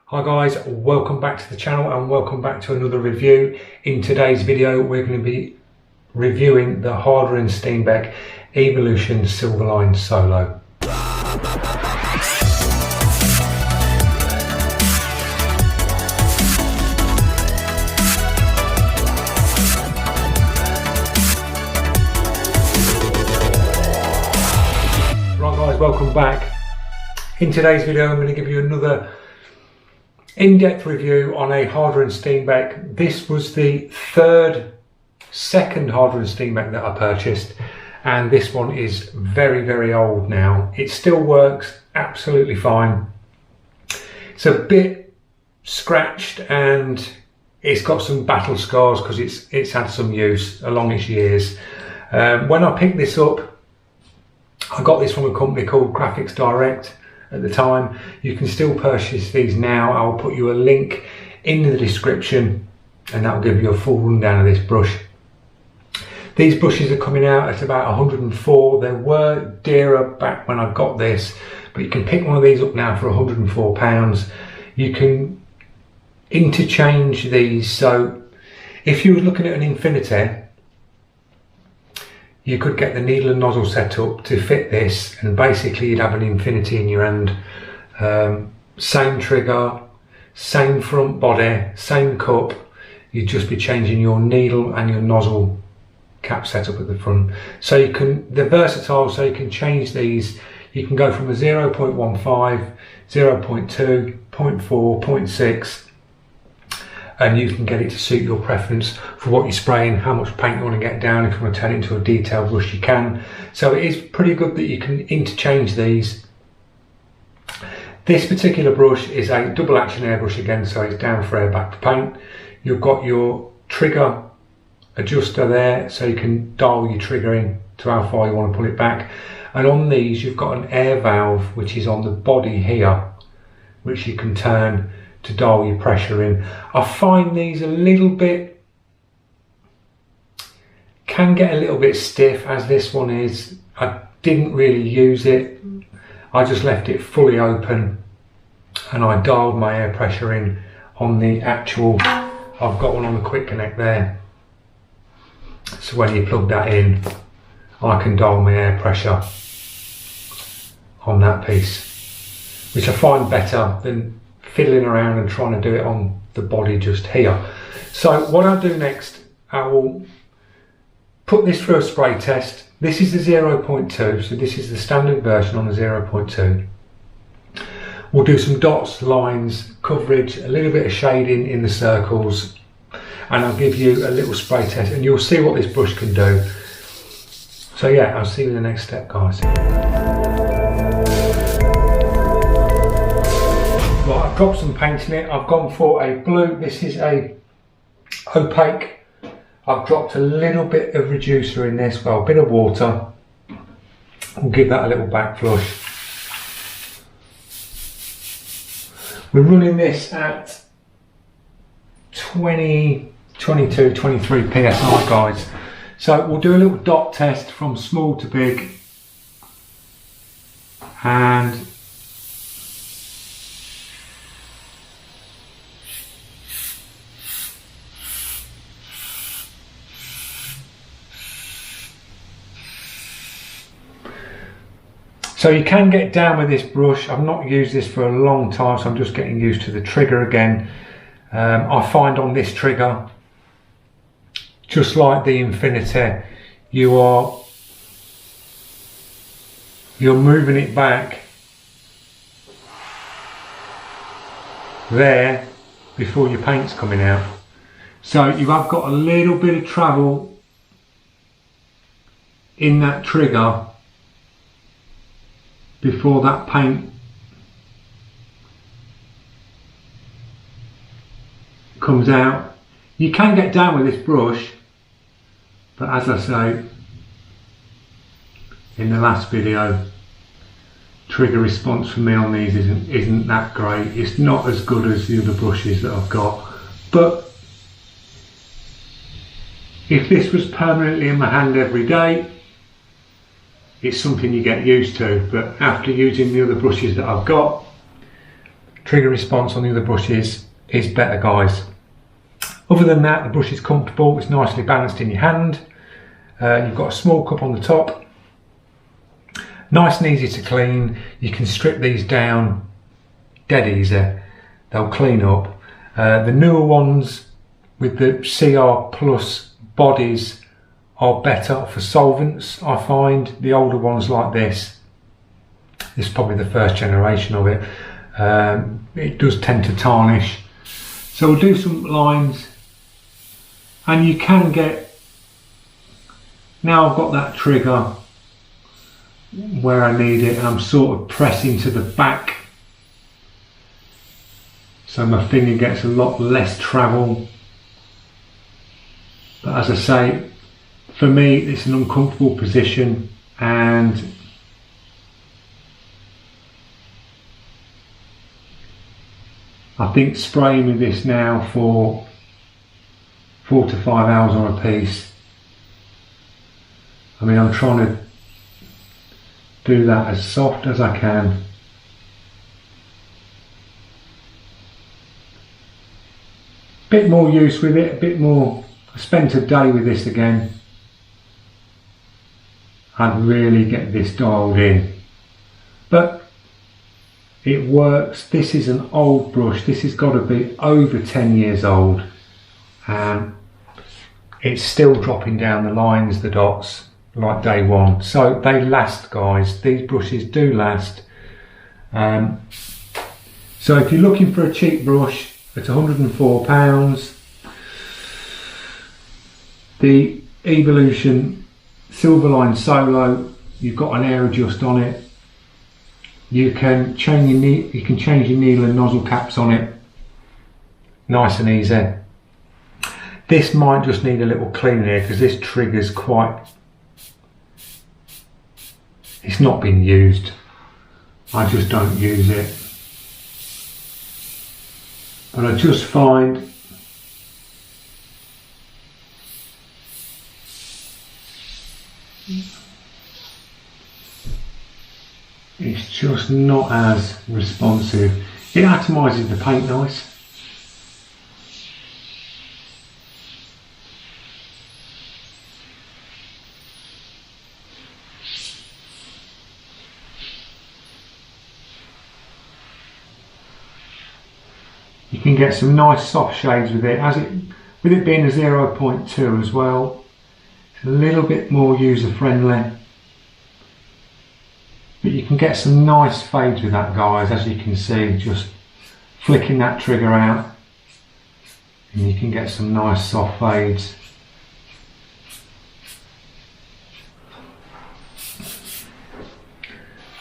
Hi guys, welcome back to the channel and welcome back to another review. In today's video we're going to be reviewing the Hardware & Steenbeck Evolution Silverline Solo. Right guys, welcome back. In today's video I'm going to give you another in-depth review on a Hardware & Steenbeck. This was the second Hardware & Steenbeck that I purchased, and this one is very old now. It still works absolutely fine. It's a bit scratched and it's got some battle scars because it's had some use along its years. When I picked this up, I got this from a company called Graphics Direct. At the time, you can still purchase these now. I'll put you a link in the description and that'll give you a full rundown of this brush. These brushes are coming out at about 104. They were dearer back when I got this, but you can pick one of these up now for £104. You can interchange these, so if you were looking at an infinity, you could get the needle and nozzle set up to fit this, and basically you'd have an infinity in your hand. Same trigger, same front body, same cup. You'd just be changing your needle and your nozzle cap setup at the front. So they're versatile, so you can change these. You can go from a 0.15, 0.2, 0.4, 0.6, and you can get it to suit your preference for what you're spraying, how much paint you want to get down. If you want to turn it into a detailed brush, you can. So it is pretty good that you can interchange these. This particular brush is a double action airbrush again, so it's down for air, back for paint. You've got your trigger adjuster there, so you can dial your trigger in to how far you want to pull it back. And on these you've got an air valve which is on the body here, which you can turn to dial your pressure in. I find these a little bit, can get a little bit stiff, as this one is. I didn't really use it. I just left it fully open and I dialed my air pressure in on the actual, I've got one on the quick connect there. So when you plug that in, I can dial my air pressure on that piece, which I find better than fiddling around and trying to do it on the body just here. So what I'll do next, I will put this through a spray test. This is the 0.2, so this is the standard version on the 0.2. We'll do some dots, lines, coverage, a little bit of shading in the circles, and I'll give you a little spray test and you'll see what this brush can do. So yeah, I'll see you in the next step, guys. Right, I've dropped some paint in it. I've gone for a blue. This is a opaque. I've dropped a little bit of reducer in this, well, a bit of water. We'll give that a little back flush. We're running this at 20, 22, 23 PSI, guys. So we'll do a little dot test from small to big. And so you can get down with this brush. I've not used this for a long time, so I'm just getting used to the trigger again. I find on this trigger, just like the Infinity, you're moving it back there before your paint's coming out. So you have got a little bit of travel in that trigger before that paint comes out. You can get down with this brush, but as I say in the last video, trigger response for me on these isn't that great. It's not as good as the other brushes that I've got, but if this was permanently in my hand every day, it's something you get used to. But after using the other brushes that I've got, trigger response on the other brushes is better, guys. Other than that, the brush is comfortable, it's nicely balanced in your hand. You've got a small cup on the top, nice and easy to clean. You can strip these down dead easy, they'll clean up. The newer ones with the CR Plus bodies are better for solvents, I find. The older ones like this is probably the first generation of it. It does tend to tarnish. So we'll do some lines, and you can get, now I've got that trigger where I need it, and I'm sort of pressing to the back so my finger gets a lot less travel. But as I say, for me it's an uncomfortable position, and I think spraying with this now for 4 to 5 hours on a piece, I mean, I'm trying to do that as soft as I can. Bit more use with it, a bit more. I spent a day with this again. I'd really get this dialed in. But it works. This is an old brush. This has got to be over 10 years old. And it's still dropping down the lines, the dots, like day one. So they last, guys. These brushes do last. So if you're looking for a cheap brush, it's £104. The Evolution Silverline Solo, you've got an air adjust on it. You can change your needle and nozzle caps on it. Nice and easy. This might just need a little cleaning here because this trigger's quite, it's not been used. I just don't use it. But I just find it's just not as responsive. It atomises the paint nice. You can get some nice soft shades with it, with it being a 0.2 as well. It's a little bit more user friendly, but you can get some nice fades with that, guys. As you can see, just flicking that trigger out, and you can get some nice soft fades.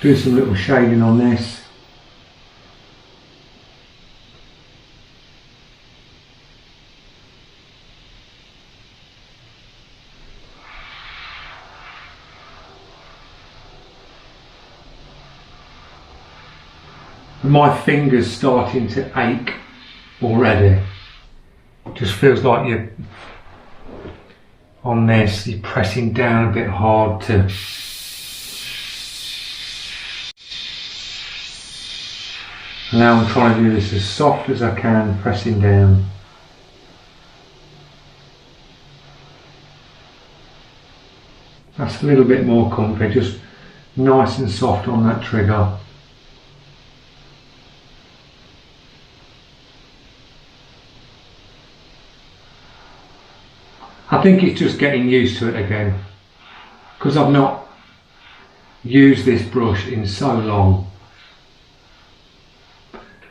Do some little shading on this. My fingers starting to ache already. It just feels like you're on this, you're pressing down a bit hard to now I'm trying to do this as soft as I can, pressing down. That's a little bit more comfy, just nice and soft on that trigger. I think it's just getting used to it again, because I've not used this brush in so long.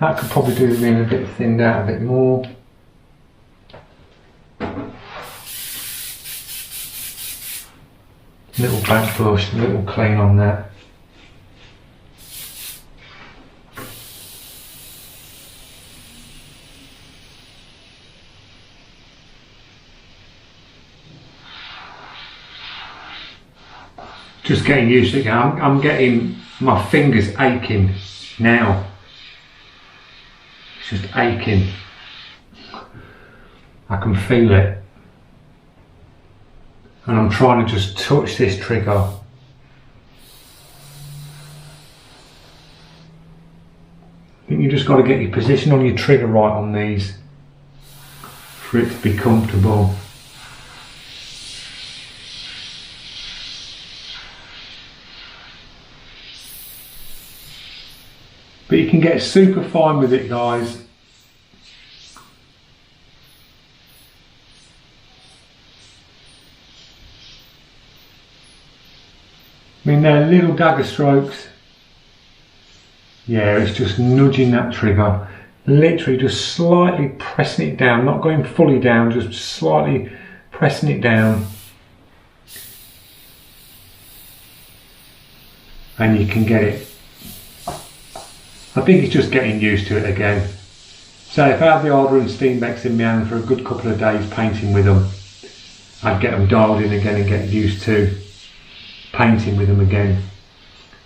That could probably do with being a bit thinned out a bit more. Little back brush, a little clean on that. Just getting used to it. I'm getting my fingers aching now. It's just aching. I can feel it. And I'm trying to just touch this trigger. I think You just got to get your position on your trigger right on these for it to be comfortable. But you can get super fine with it, guys. I mean, they're little dagger strokes. Yeah, it's just nudging that trigger. Literally just slightly pressing it down, not going fully down, just slightly pressing it down. And you can get it. I think it's just getting used to it again. So if I had the AIRBRUSH and Steenbecks in my hand for a good couple of days painting with them, I'd get them dialed in again and get used to painting with them again.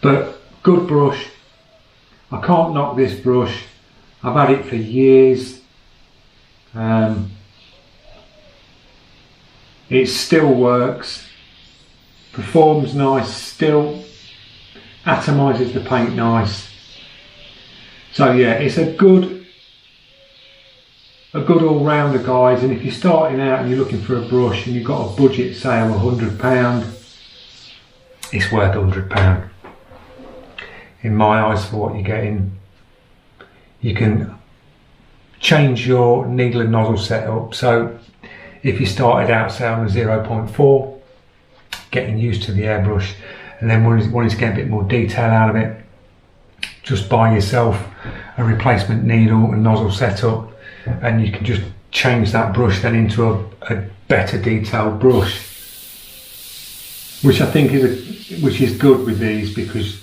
But good brush. I can't knock this brush. I've had it for years. It still works. Performs nice. Still atomises the paint nice. So yeah, it's a good all-rounder, guys. And if you're starting out and you're looking for a brush and you've got a budget, say, of £100, it's worth £100 in my eyes for what you're getting. You can change your needle and nozzle setup. So if you started out, say, on a 0.4, getting used to the airbrush, and then wanting to get a bit more detail out of it, just buy yourself a replacement needle and nozzle setup, and you can just change that brush then into a better detailed brush, which I think is good with these, because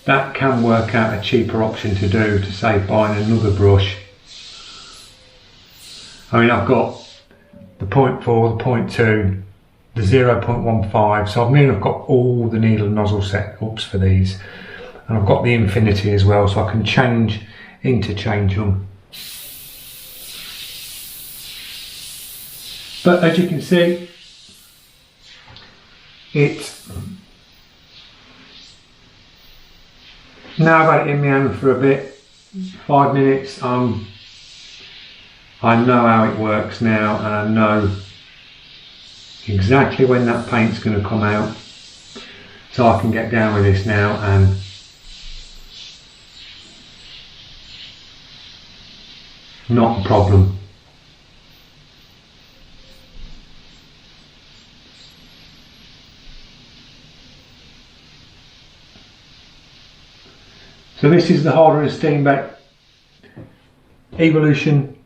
that can work out a cheaper option to do, to save buying another brush. I mean, I've got the 0.4, the 0.2, the 0.15, so I've got all the needle and nozzle setups for these, and I've got the infinity as well, so I can interchange them. But as you can see, now I've had it in my hand for a bit, 5 minutes, I know how it works now, and I know exactly when that paint's going to come out, so I can get down with this now and not a problem. So this is the Harder and Steenbeck Evolution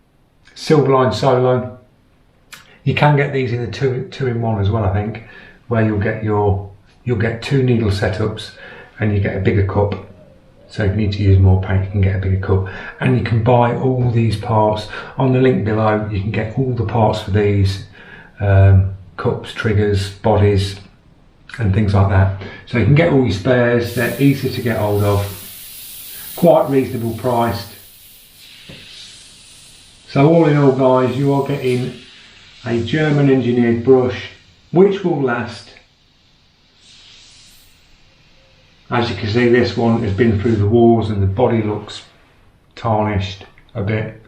Silverline Solo. You can get these in a two-in-one as well, I think, where you'll get 2 needle setups and you get a bigger cup. So if you need to use more paint, you can get a bigger cup, and you can buy all these parts on the link below. You can get all the parts for these cups, triggers, bodies, and things like that. So you can get all your spares. They're easy to get hold of, quite reasonable priced. So all in all, guys, you are getting a German engineered brush which will last. As you can see, this one has been through the wars and the body looks tarnished a bit.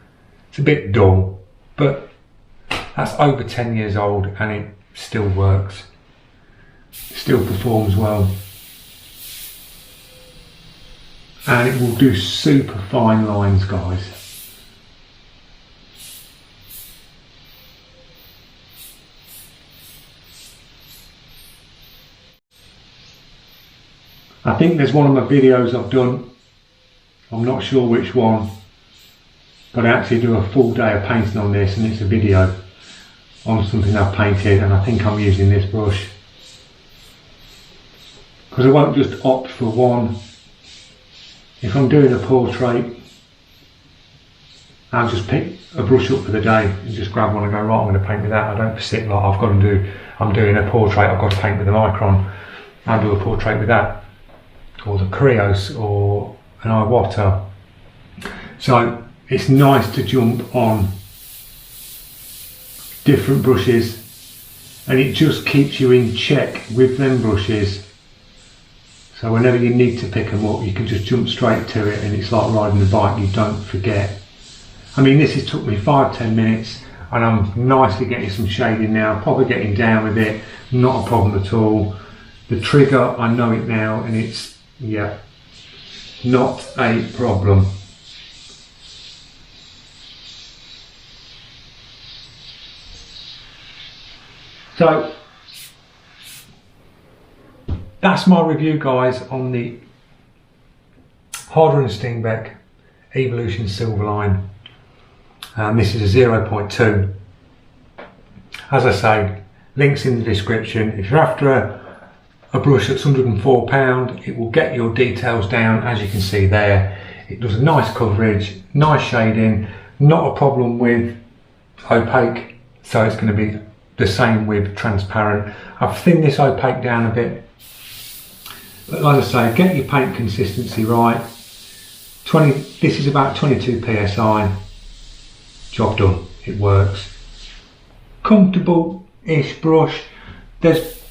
It's a bit dull, but that's over 10 years old and it still works. Still performs well. And it will do super fine lines, guys. I think there's one of my videos I've done, I'm not sure which one, but I actually do a full day of painting on this, and it's a video on something I've painted, and I think I'm using this brush. Because I won't just opt for one. If I'm doing a portrait, I'll just pick a brush up for the day and just grab one and go, right, I'm going to paint with that. I don't sit like I'm doing a portrait, I've got to paint with a micron. I'll do a portrait with that, or the Creos, or an Iwata. So it's nice to jump on different brushes, and it just keeps you in check with them brushes. So whenever you need to pick them up, you can just jump straight to it, and it's like riding a bike, you don't forget. I mean, this has took me 5-10 minutes, and I'm nicely getting some shading now, probably getting down with it, not a problem at all. The trigger, I know it now, and it's, yeah, not a problem. So that's my review, guys, on the Harder & Steenbeck Evolution Silverline. This is a 0.2. As I say, links in the description. If you're after a brush that's £104, it will get your details down, as you can see there. It does a nice coverage, nice shading, not a problem with opaque, so it's going to be the same with transparent. I've thinned this opaque down a bit, but like I say, get your paint consistency right. This is about 22 psi. Job done. It works. Comfortable-ish brush. There's,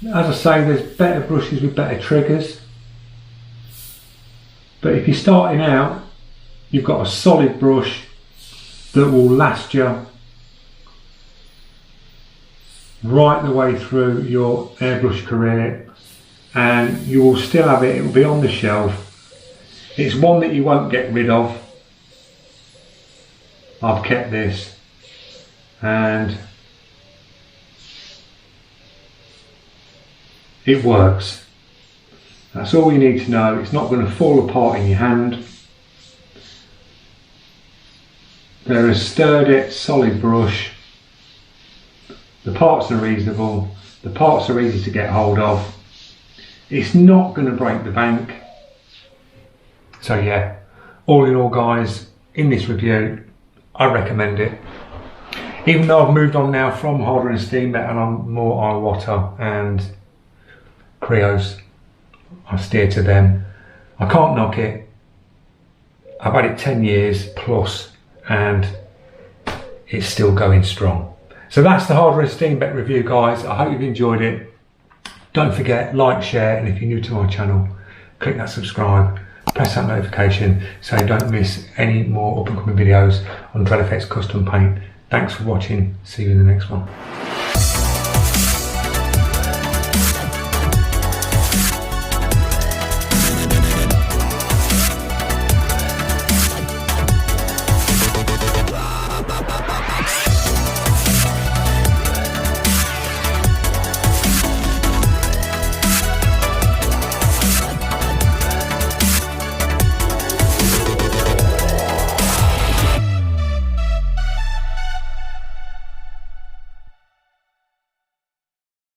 as I say, there's better brushes with better triggers. But if you're starting out, you've got a solid brush that will last you right the way through your airbrush career, and you will still have it. It will be on the shelf. It's one that you won't get rid of. I've kept this, and it works. That's all you need to know. It's not going to fall apart in your hand. They're a sturdy, solid brush. The parts are reasonable. The parts are easy to get hold of. It's not going to break the bank. So yeah, all in all, guys, in this review, I recommend it. Even though I've moved on now from Harder & Steenbeck and I'm more Iwata and Creos, I steer to them. I can't knock it. I've had it 10 years plus and it's still going strong. So that's the Harder & Steenbeck review, guys. I hope you've enjoyed it. Don't forget, like, share, and if you're new to my channel, click that subscribe, press that notification so you don't miss any more up and coming videos on Dred Custom Paint. Thanks for watching. See you in the next one.